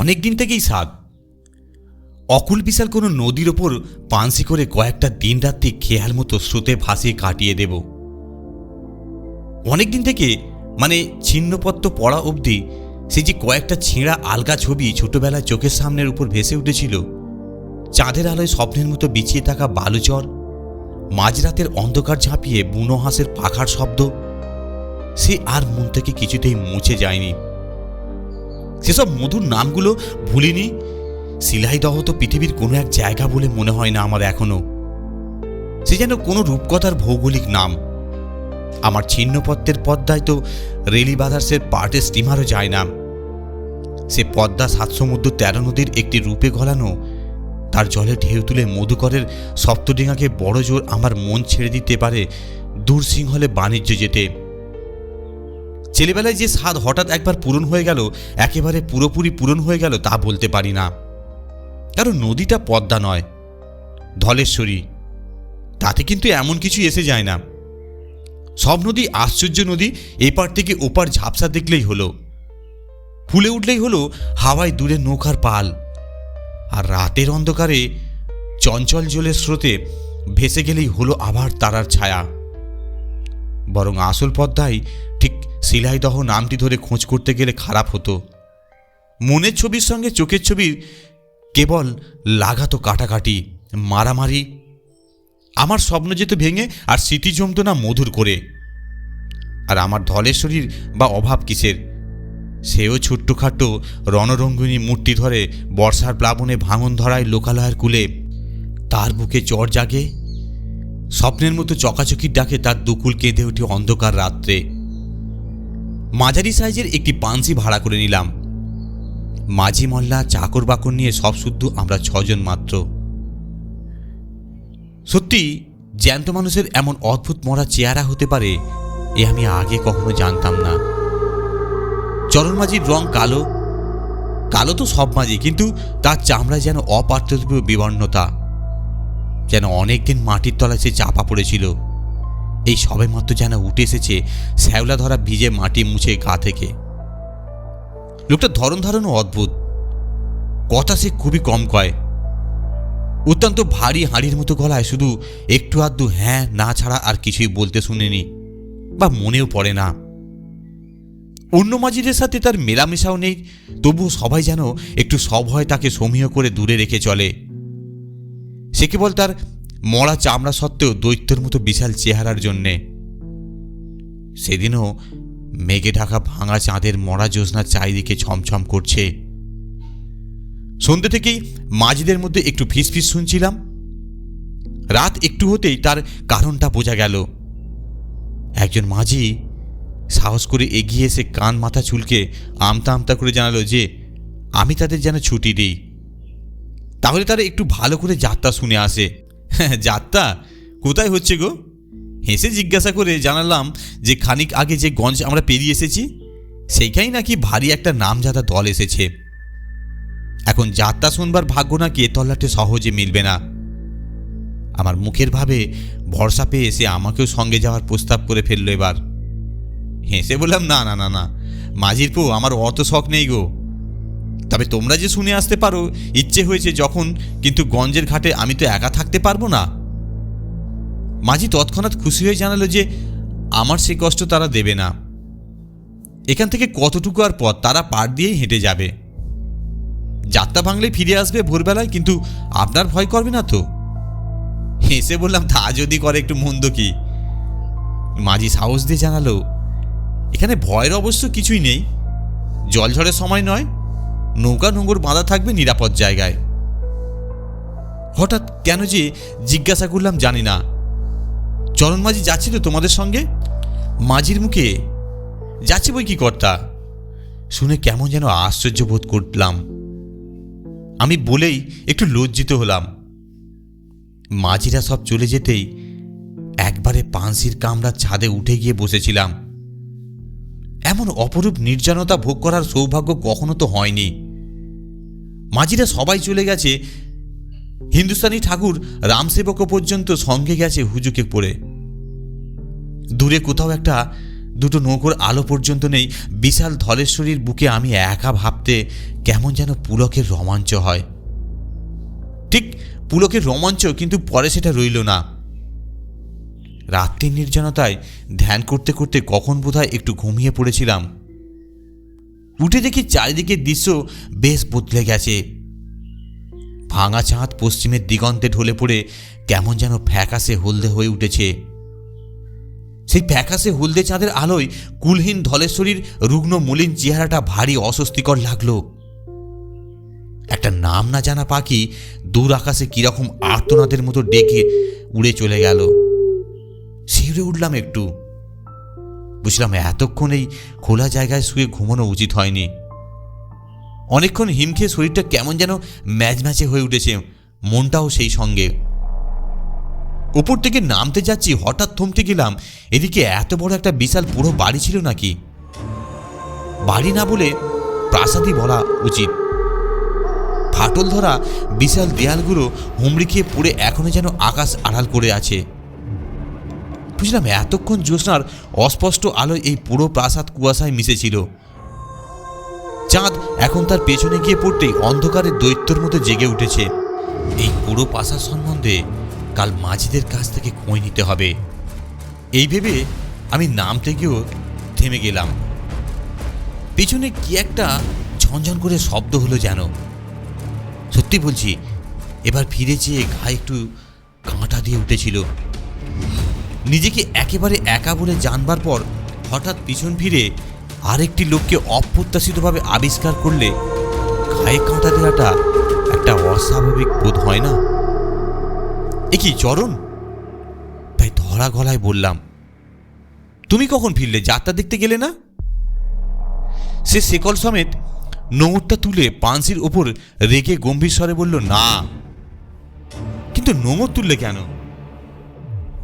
অনেক দিন থেকেই স্বাদ। অকুল বিশাল কোনো নদীর ওপর পানসি করে কয়েকটা দিন রাত্রি খেয়াল মতো স্রোতে ভাসিয়ে কাটিয়ে দেব। অনেক দিন থেকে মানে ছিন্নপত্র পড়া অবধি সে যে কয়েকটা ছেঁড়া আলগা ছবি ছোটবেলায় চোখের সামনের উপর ভেসে উঠেছিল, চাঁদের আলোয় স্বপ্নের মতো বিছিয়ে থাকা বালুচর, মাঝরাতের অন্ধকার ঝাঁপিয়ে বুনো হাঁসের পাখার শব্দ, সে আর মন থেকে কিছুতেই মুছে যায়নি। সেসব মধুর নামগুলো ভুলিনি। শিলাইদহ তো পৃথিবীর কোনো এক জায়গা বলে মনে হয় না আমার এখনো। সে যেন কোনো রূপকথার ভৌগোলিক নাম। আমার ছিন্নপত্রের পদ্মায় তো রেলি ব্রাদার্সের পার্টের স্টিমারও যায় না। সে পদ্মা 7 সমুদ্র 13 নদীর একটি রূপে গলানো, তার জলে ঢেউ তুলে মধুকরের সপ্তডিঙাকে বড় জোর আমার মন ছেড়ে দিতে পারে দূর সিংহলে বাণিজ্য যেতে। ছেলেবেলায় যে স্বাদ হঠাৎ একবার পূরণ হয়ে গেল, একেবারে পুরোপুরি পূরণ হয়ে গেল তা বলতে পারি না। কারণ নদীটা পদ্মা নয়, ধলেশ্বরী। তাতে কিন্তু এমন কিছু এসে যায় না। সব নদী আশ্চর্য নদী, এপার থেকে ওপার ঝাপসা দেখলেই হলো, ফুলে উঠলেই হলো হাওয়ায় দূরে নৌকার পাল। আর রাতের অন্ধকারে চঞ্চল জলের স্রোতে ভেসে গেলেই হলো আবার তারার ছায়া। বরং আসল পদ্মায় ঠিক শিলাইদহ নামটি ধরে খোঁজ করতে গেলে খারাপ হতো। মনের ছবির সঙ্গে চোখের ছবির কেবল লাগাতো কাটাকাটি, মারামারি। আমার স্বপ্ন যেত ভেঙে, আর স্মৃতি জমত না মধুর করে। আর আমার ধলেশ্বরীর বা অভাব কিসের? সেও ছোট্টখাটো রণরঙ্গিনী মূর্তি ধরে বর্ষার প্লাবনে ভাঙন ধরায় লোকালয়ের কূলে। তার বুকে চড় জাগে, স্বপ্নের মতো চকাচকির ডাকে তার দুকুল কেঁদে ওঠে অন্ধকার রাত্রে। মাঝারি সাইজের একটি পানসি ভাড়া করে নিলাম। মাঝি মল্লা চাকর বাকর নিয়ে সব শুদ্ধ আমরা 6 জন মাত্র। সত্যি জ্যান্ত মানুষের এমন অদ্ভুত মরা চেহারা হতে পারে এ আমি আগে কখনো জানতাম না। চরণ মাঝির রং কালো। কালো তো সব মাঝি, কিন্তু তার চামড়ায় যেন অপার্থিব বিবর্ণতা, যেন অনেকদিন মাটির তলায় সে চাপা পড়েছিল। এই সবে মাত্র যেন উঠে এসেছে শ্যাওলা ধরা ভিজে মাটি মুছে গা থেকে। লোকটা ধরন ধারণও অদ্ভুত। কথা সে খুবই কম কয়। অত্যন্ত ভারী হাঁড়ির মতো গলায় শুধু একটু আধটু হ্যাঁ না ছাড়া আর কিছুই বলতে শুনিনি, বা মনেও পড়ে না। অন্য মাঝিদের সাথে তার মেলামেশাও নেই, তবুও সবাই যেন একটু সভয় তাকে সমীহ করে দূরে রেখে চলে। সে কেবল তার মরা চামড়া সত্ত্বেও দৈত্যের মতো বিশাল চেহারার জন্যে। সেদিনও মেঘে ঢাকা ভাঙা চাঁদের মরা জ্যোৎস্নার চারিদিকে ছমছম করছে। সন্ধ্যে থেকেই মাঝিদের মধ্যে একটু ফিসফিস শুনছিলাম। রাত একটু হতেই তার কারণটা বোঝা গেল। একজন মাঝি সাহস করে এগিয়ে এসে কান মাথা চুলকে আমতা আমতা করে জানালো যে আমি তাদের যেন ছুটি দিই, তাহলে তারা একটু ভালো করে যাত্রা শুনে আসে। যাত্রা কোথায় হচ্ছে গো? হেসে জিজ্ঞাসা করে জানালাম যে খানিক আগে যে গঞ্জ আমরা পেরিয়ে এসেছি, সেইখানেই নাকি ভারী একটা নামজাদা দল এসেছে। এখন যাত্রা শুনবার ভাগ্য নাকি এ তল্লাটে সহজে মিলবে না। আমার মুখের ভাবে ভরসা পেয়ে এসে আমাকেও সঙ্গে যাওয়ার প্রস্তাব করে ফেললো। এবার হেসে বললাম, না না না না মাঝির পো, আমার অত শখ নেই গো। তবে তোমরা যে শুনে আসতে পারো ইচ্ছে হয়েছে যখন, কিন্তু গঞ্জের ঘাটে আমি তো একা থাকতে পারবো না। মাঝি তৎক্ষণাৎ খুশি হয়ে জানালো যে আমার সে কষ্ট তারা দেবে না। এখান থেকে কতটুকু আর পথ, তারা পাড় দিয়েই হেঁটে যাবে। যাত্রা ভাঙলে ফিরে আসবে ভোরবেলায়, কিন্তু আপনার ভয় করবে না তো? হেসে বললাম, তা যদি করে একটু মন্দ কি। মাঝি সাহস দিয়ে জানালো, এখানে ভয়ের অবশ্য কিছুই নেই। জলঝড়ের সময় নয়, নৌকা নোঙর বাঁধা থাকবে নিরাপদ জায়গায়। হঠাৎ কেন যে জিজ্ঞাসা করলাম জানি না, চরণ মাঝি যাচ্ছিল তোমাদের সঙ্গে? মাঝির মুখে যাচ্ছে বই কি কর্তা শুনে কেমন যেন আশ্চর্য বোধ করলাম। আমি বলেই একটু লজ্জিত হলাম। মাঝিরা সব চলে যেতেই একবারে পানসির কামরার ছাদে উঠে গিয়ে বসেছিলাম। এমন অপরূপ নির্জনতা ভোগ করার সৌভাগ্য কখনো তো হয়নি। মাঝিরা সবাই চলে গেছে, হিন্দুস্তানি ঠাকুর রামসেবকও পর্যন্ত সঙ্গে গেছে হুজুকে পড়ে। দূরে কোথাও একটা দুটো নৌকোর আলো পর্যন্ত নেই বিশাল ধলেশ্বরীর বুকে আমি একা ভাবতে কেমন যেন পুলকের রোমাঞ্চ হয়। ঠিক পুলকের রোমাঞ্চ, কিন্তু পরে সেটা রইল না। রাত্রির নির্জনতায় ধ্যান করতে করতে কখন বোধহয় একটু ঘুমিয়ে পড়েছিলাম। উঠে দেখি চারিদিকের দৃশ্য বেশ বদলে গেছে। ভাঙা চাঁদ পশ্চিমের দিগন্তে ঢলে পড়ে কেমন যেন ফ্যাকাশে হলদে হয়ে উঠেছে। সেই ফ্যাকাশে হলদে চাঁদের আলোয় কুলহীন ধলেশ্বরীর রুগ্ন মলিন চেহারাটা ভারী অস্বস্তিকর লাগলো। একটা নাম না জানা পাখি দূর আকাশে কিরকম আর্তনাদের মতো ডেকে উড়ে চলে গেল। শিউরে উঠলাম একটু। বুঝলাম এতক্ষণ এই খোলা জায়গায় শুয়ে ঘুমানো উচিত হয়নি। অনেকক্ষণ হিম খেয়ে শরীরটা কেমন যেন ম্যাচম্যাচে হয়ে উঠেছে, মনটাও সেই সঙ্গে। উপর থেকে নামতে যাচ্ছি, হঠাৎ থমকে গেলাম। এদিকে এত বড় একটা বিশাল পুরো বাড়ি ছিল নাকি? বাড়ি না বলে প্রাসাদই বলা উচিত। ফাটল ধরা বিশাল দেয়ালগুলো হুমড়ি খেয়ে পড়ে এখনো যেন আকাশ আড়াল করে আছে। বুঝলাম এতক্ষণ জ্যোৎস্নার অস্পষ্ট আলোয় এই পুরো প্রাসাদ কুয়াশায় মিশেছিল। চাঁদ এখন তার পেছনে গিয়ে পড়তেই অন্ধকারের দৈত্যর মতো জেগে উঠেছে। এই পুরো প্রাসাদ সম্বন্ধে কাল মাঝিদের কাছ থেকে খোঁজ নিতে হবে, এই ভেবে আমি নামতে গিয়েও থেমে গেলাম। পেছনে কি একটা ঝনঝন করে শব্দ হলো যেন। সত্যি বলছি, এবার ফিরে যেয়ে গায়ে একটু কাঁটা দিয়ে উঠেছিল। নিজেকে একেবারে একা বলে জানবার পর হঠাৎ পিছন ফিরে আরেকটি লোককে অপ্রত্যাশিতভাবে আবিষ্কার করলে গায়ে কাঁটা দেওয়াটা একটা অস্বাভাবিক বোধ হয় না? এ কি চরণ? তাই ধরা গলায় বললাম, তুমি কখন ফিরলে? যাত্রা দেখতে গেলে না? সে শেকল সমেত নোঙরটা তুলে পানসির ওপর রেগে গম্ভীর স্বরে বলল, না। কিন্তু নোঙর তুললে কেন?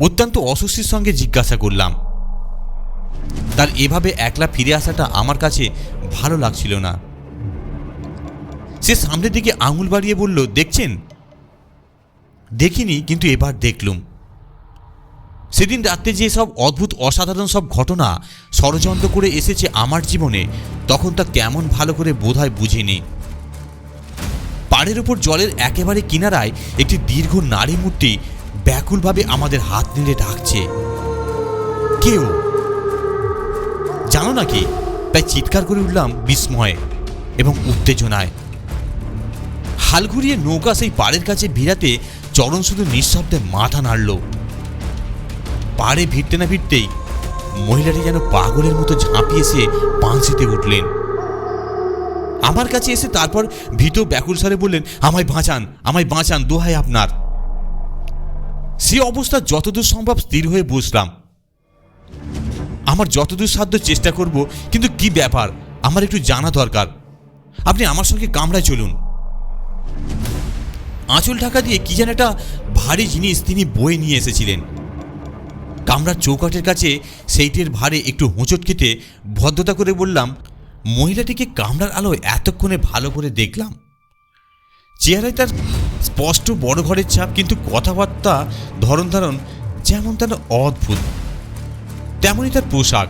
অত্যন্ত অস্বস্তির সঙ্গে জিজ্ঞাসা করলাম। তার এভাবে একলা ফিরে আসাটা আমার কাছে ভালো লাগছিল না। সে সামনের দিকে আঙুল বাড়িয়ে বলল, দেখছেন? দেখিনি, কিন্তু এবার দেখলুম। সেদিন রাত্রে যে সব অদ্ভুত অসাধারণ সব ঘটনা ষড়যন্ত্র করে এসেছে আমার জীবনে, তখন তা কেমন ভালো করে বোধহয় বুঝিনি। পাড়ের ওপর জলের একেবারে কিনারায় একটি দীর্ঘ নারী মূর্তি ব্যাকুলভাবে আমাদের হাত নেড়ে ডাকছে। কেউ জানো নাকি? তাই চিৎকার করে উঠলাম বিস্ময়ে এবং উত্তেজনায়। হাল ঘুরিয়ে নৌকা সেই পাড়ের কাছে ভিড়াতে চরণ শুধু নিঃশব্দে মাথা নাড়ল। পাড়ে ভিড়তে না ভিড়তেই মহিলাটি যেন পাগলের মতো ঝাঁপিয়ে এসে পাঁচিতে উঠলেন। আমার কাছে এসে তারপর ভীত ব্যাকুল স্বরে বললেন, আমায় বাঁচান, আমায় বাঁচান, দোহাই আপনার। সে অবস্থা যতদূর সম্ভব স্থির হয়ে বসলাম। আমার যতদূর সাধ্য চেষ্টা করব, কিন্তু কি ব্যাপার আমার একটু জানা দরকার। আপনি আমার সঙ্গে কামরায় চলুন। আঁচল ঢাকা দিয়ে কি যেন একটা ভারী জিনিস তিনি বয়ে নিয়ে এসেছিলেন। কামরার চৌকাঠের কাছে সেইটের ভারে একটু হোঁচট খেতে ভদ্রতা করে বললাম, মহিলাটিকে কামরার আলোয় এতক্ষণে ভালো করে দেখলাম। চেহারায় তার স্পষ্ট বড় ঘরের ছাপ, কিন্তু কথাবার্তা ধরন ধারণ যেমন তার অদ্ভুত, তেমনই তার পোশাক।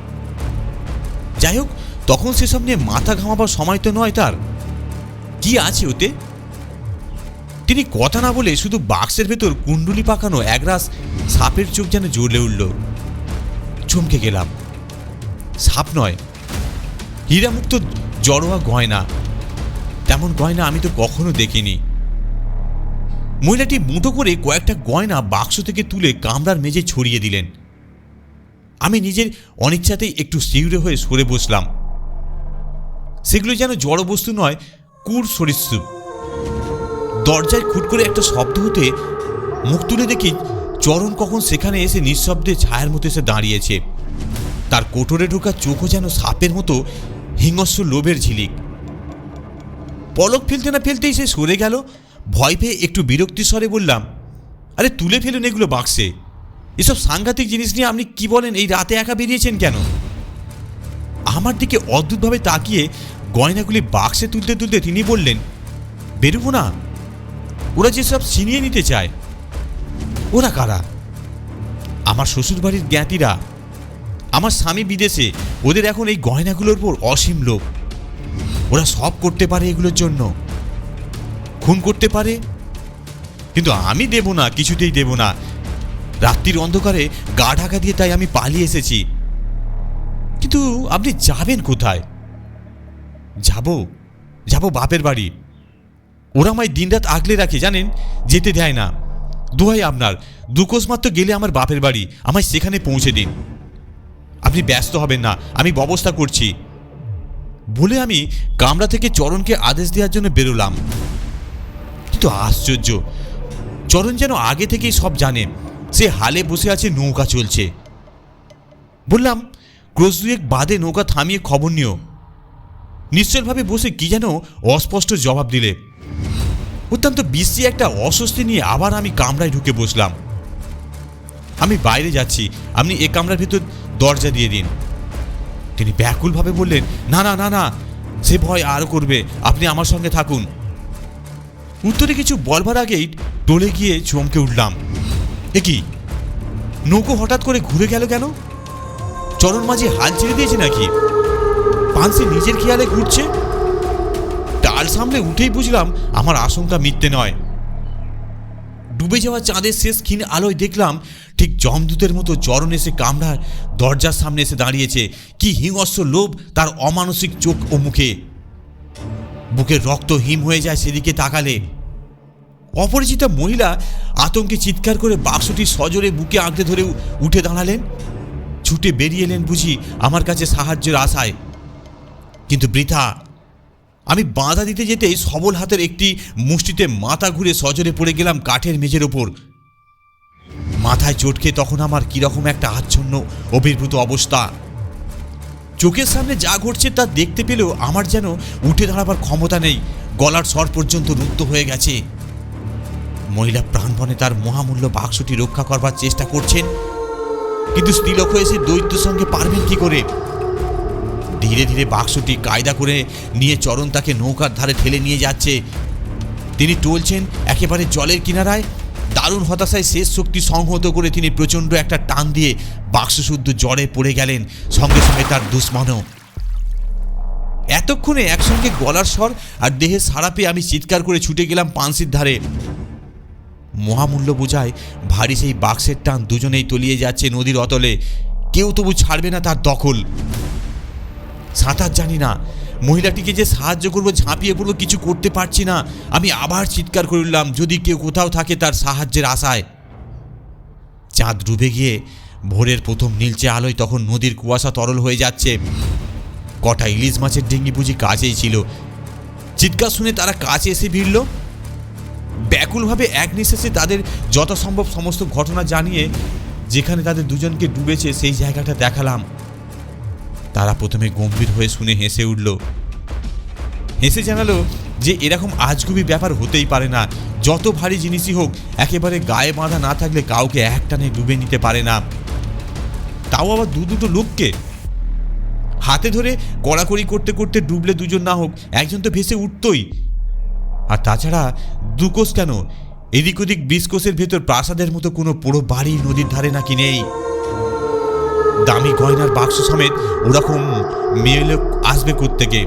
যাই হোক, তখন সেসব নিয়ে মাথা ঘামাবার সময় তো নয় তার। কি আছে ওতে? তিনি কথা না বলে শুধু বাক্সের ভেতর কুণ্ডুলি পাকানো একরাশ সাপের চোখ যেন জ্বলে উঠল। চমকে গেলাম। সাপ নয়, হীরামুক্ত জড়োয়া গয়না। তেমন গয়না আমি তো কখনো দেখিনি। মহিলাটি মুঠো করে কয়েকটা গয়না বাক্স থেকে তুলে কামরার মেঝে ছড়িয়ে দিলেন। আমি নিজের অনিচ্ছাতেই একটু শিউরে হয়ে সরে বসলাম। সেগুলো যেন জড় বস্তু নয়, কুড় সরীসৃপ। দরজায় খুট করে একটা শব্দ হতে মুখ তুলে দেখি চরণ কখন সেখানে এসে নিঃশব্দে ছায়ার মতো এসে দাঁড়িয়েছে। তার কোটরে ঢোকা চোখও যেন সাপের মতো হিংস্র লোভের ঝিলিক। পলক ফেলতে না ফেলতেই সে সরে গেল। ভয় পেয়ে একটু বিরক্তির স্বরে বললাম, আরে তুলে ফেলুন এগুলো বাক্সে। এসব সাংঘাতিক জিনিস নিয়ে আপনি কি বলেন? এই রাতে একা বেরিয়েছেন কেন? আমার দিকে অদ্ভুতভাবে তাকিয়ে গয়নাগুলি বাক্সে তুলতে তুলতে তিনি বললেন, বেরোবো না? ওরা যেসব ছিনিয়ে নিতে চায়। ওরা কারা? আমার শ্বশুরবাড়ির জ্ঞাতিরা। আমার স্বামী বিদেশে, ওদের এখন এই গয়নাগুলোর উপর অসীম লোভ। ওরা সব করতে পারে এগুলোর জন্য, খুন করতে পারে, কিন্তু আমি দেব না, কিছুতেই দেব না। রাত্রির অন্ধকারে গা ঢাকা দিয়ে তাই আমি পালিয়ে এসেছি। কিন্তু আপনি যাবেন কোথায়? যাব বাপের বাড়ি। ওরা আমায় দিনরাত আগলে রাখে, জানেন, যেতে দেয় না। দোহাই আপনার, 2 কোষ মাত্র গেলে আমার বাপের বাড়ি, আমায় সেখানে পৌঁছে দিন। আপনি ব্যস্ত হবেন না, আমি ব্যবস্থা করছি বলে আমি কামরা থেকে চরণকে আদেশ দেওয়ার জন্য বেরোলাম। কিন্তু আশ্চর্য, চরণ যেন আগে থেকেই সব জানে। সে হালে বসে আছে, নৌকা চলছে। বললাম, ক্রোশ 2 বাদে নৌকা থামিয়ে খবর নিও। নিশ্চলভাবে বসে কি যেন অস্পষ্ট জবাব দিলে। অত্যন্ত বিশ্রী একটা অস্বস্তি নিয়ে আবার আমি কামরায় ঢুকে বসলাম। আমি বাইরে যাচ্ছি, আপনি এ কামরার ভিতর দরজা দিয়ে দিন। তিনি ব্যাকুলভাবে বললেন, না না না না, সে ভয় আরও করবে, আপনি আমার সঙ্গে থাকুন। উত্তরে কিছু বলবার আগেই টলে গিয়ে চমকে উঠলাম। এ কি, নৌকো হঠাৎ করে ঘুরে গেল কেন? চরণ মাঝি হাল ছেড়ে দিয়েছে নাকি? পানসি নিজের খেয়ালে ঘুরছে। টাল সামনে উঠেই বুঝলাম আমার আশঙ্কা মিথ্যে নয়। ডুবে যাওয়া চাঁদের শেষ ক্ষীণ আলোয় দেখলাম ঠিক যমদূতের মতো চরণ এসে কামরার দরজার সামনে এসে দাঁড়িয়েছে। কি হিংস্র লোভ তার অমানসিক চোখ ও মুখে! বুকের রক্ত হিম হয়ে যায় সেদিকে তাকালে। অপরিচিতা মহিলা আতঙ্কে চিৎকার করে বাক্সটি সজোরে বুকে আঁকড়ে ধরে উঠে দাঁড়ালেন। ছুটে বেরিয়ে এলেন বুঝি আমার কাছে সাহায্যের আশায়, কিন্তু বৃথা। আমি বাধা দিতে যেতেই সবল হাতের একটি মুষ্টিতে মাথা ঘুরে সজোরে পড়ে গেলাম কাঠের মেঝের ওপর। মাথায় চোট খেয়ে তখন আমার কিরকম একটা আচ্ছন্ন অভিভূত অবস্থা। চোখের সামনে যা ঘটছে তা দেখতে পেলেও আমার যেন উঠে দাঁড়াবার ক্ষমতা নেই, গলার স্বর পর্যন্ত রুদ্ধ হয়ে গেছে। মহিলা প্রাণপণে তার মহামূল্য বাক্সটি রক্ষা করবার চেষ্টা করছেন, কিন্তু স্ত্রীলোক হয়ে সে দৈত্যের সঙ্গে পারবেন কি করে? ধীরে ধীরে বাক্সটি কায়দা করে নিয়ে চরণ তাকে নৌকার ধারে ঠেলে নিয়ে যাচ্ছে। তিনি টলছেন একেবারে জলের কিনারায়। দারুণ হতাশায় শেষ শক্তি সংহত করে তিনি প্রচণ্ড একটা টান দিয়ে বাক্স শুদ্ধ জলে পড়ে গেলেন, সঙ্গে সঙ্গে তার দুশ্মনও। এতক্ষণে একসঙ্গে গলার স্বর আর দেহে সাড়া পেয়ে আমি চিৎকার করে ছুটে গেলাম পানসির ধারে। মহামূল্য বোঝায় ভারী সেই বাক্সের টান দুজনেই তলিয়ে যাচ্ছে নদীর অতলে। কেউ তবু ছাড়বে না তার দখল। সাঁতার জানি না, মহিলাটিকে যে সাহায্য করবো, ঝাঁপিয়ে পড়বো, কিছু করতে পারছি না। আমি আবার চিৎকার করে উঠলাম, যদি কেউ কোথাও থাকে তার সাহায্যের আশায়। চাঁদ ডুবে গিয়ে ভোরের প্রথম নীলচে আলোয় তখন নদীর কুয়াশা তরল হয়ে যাচ্ছে। কটা ইলিশ মাছের ডিঙ্গি বুঝি কাছেই ছিল। চিৎকার শুনে তারা কাছে এসে ভিড়ল। ব্যাকুলভাবে এক নিঃশ্বাসে তাদের যথাসম্ভব সমস্ত ঘটনা জানিয়ে যেখানে তাদের দুজনকে ডুবেছে সেই জায়গাটা দেখালাম। তারা প্রথমে গম্ভীর হয়ে শুনে হেসে উঠল। হেসে জানালো যে এরকম আজগুবি ব্যাপার হতেই পারে না। যত ভারী জিনিসই হোক, একেবারে গায়ে বাঁধা না থাকলে কাউকে একটানে ডুবে নিতে পারে না, তাও আবার দুটো লোককে। হাতে ধরে কড়াকড়ি করতে করতে ডুবলে দুজন না হোক একজন তো ভেসে উঠতই। আর তাছাড়া 2 কোষ কেন, এদিক ওদিক 20 কোষের ভেতর প্রাসাদের মতো কোনো পুরো বাড়ি নদীর ধারে নাকি নেই। দামি গয়নার বাক্স সমেত ওরকম মেয়ে লোক আসবে কোত্থেকে?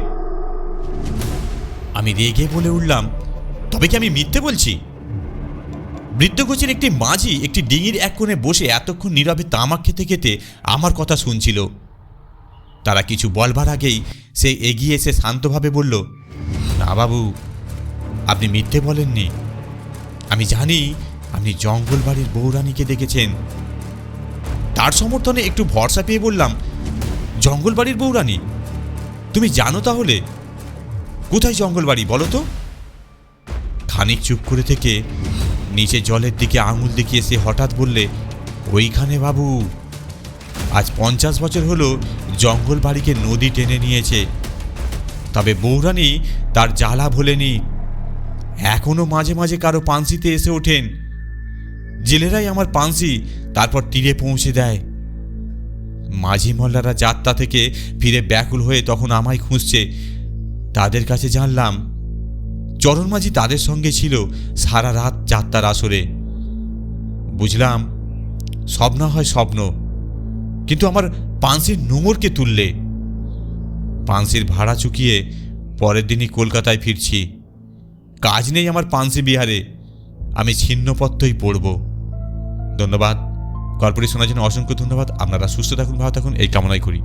আমি রেগে বলে উঠলাম, তবে কি আমি মিথ্যে বলছি? বৃদ্ধগোছের একটি মাঝি একটি ডিঙির এক কোণে বসে এতক্ষণ নীরবে তামাক খেতে খেতে আমার কথা শুনছিল। তারা কিছু বলবার আগেই সে এগিয়ে এসে শান্তভাবে বলল, না বাবু, আপনি মিথ্যে বলেননি। আমি জানি আপনি জঙ্গল বাড়ির বৌরানীকে দেখেছেন। তার সমর্থনে একটু ভরসা পেয়ে বললাম, জঙ্গল বাড়ির বৌরানী? তুমি জানো তাহলে? কোথায় জঙ্গল বাড়ি বলো তো? খানিক চুপ করে থেকে নিচে জলের দিকে আঙুল দেখিয়ে সে হঠাৎ বললে, ওইখানে বাবু। আজ 50 বছর হলো জঙ্গল বাড়িকে নদী টেনে নিয়েছে, তবে বৌরানী তার জ্বালা ভোলেনি। এখনো মাঝে মাঝে কারো পানসিতে এসে ওঠেন। জেলেরাই আমার পানসি তারপর তীরে পৌঁছে দেয়। মাঝি মল্লারা যাত্রা থেকে ফিরে ব্যাকুল হয়ে তখন আমায় খুঁজছে। তাদের কাছে জানলাম চরণ মাঝি তাদের সঙ্গে ছিল সারা রাত যাত্রার আসরে। বুঝলাম সব না হয় স্বপ্ন, কিন্তু আমার পানসির নোঙরকে তুললে। পানসির ভাড়া চুকিয়ে পরের দিনই কলকাতায় ফিরছি। কাজ নেই আমার পানসি বিহারে, আমি ছিন্নপত্রই পড়ব। ধন্যবাদ। গল্পটি শোনার জন্য অসংখ্য ধন্যবাদ। আপনারা সুস্থ থাকুন, ভালো থাকুন এই কামনাই করি।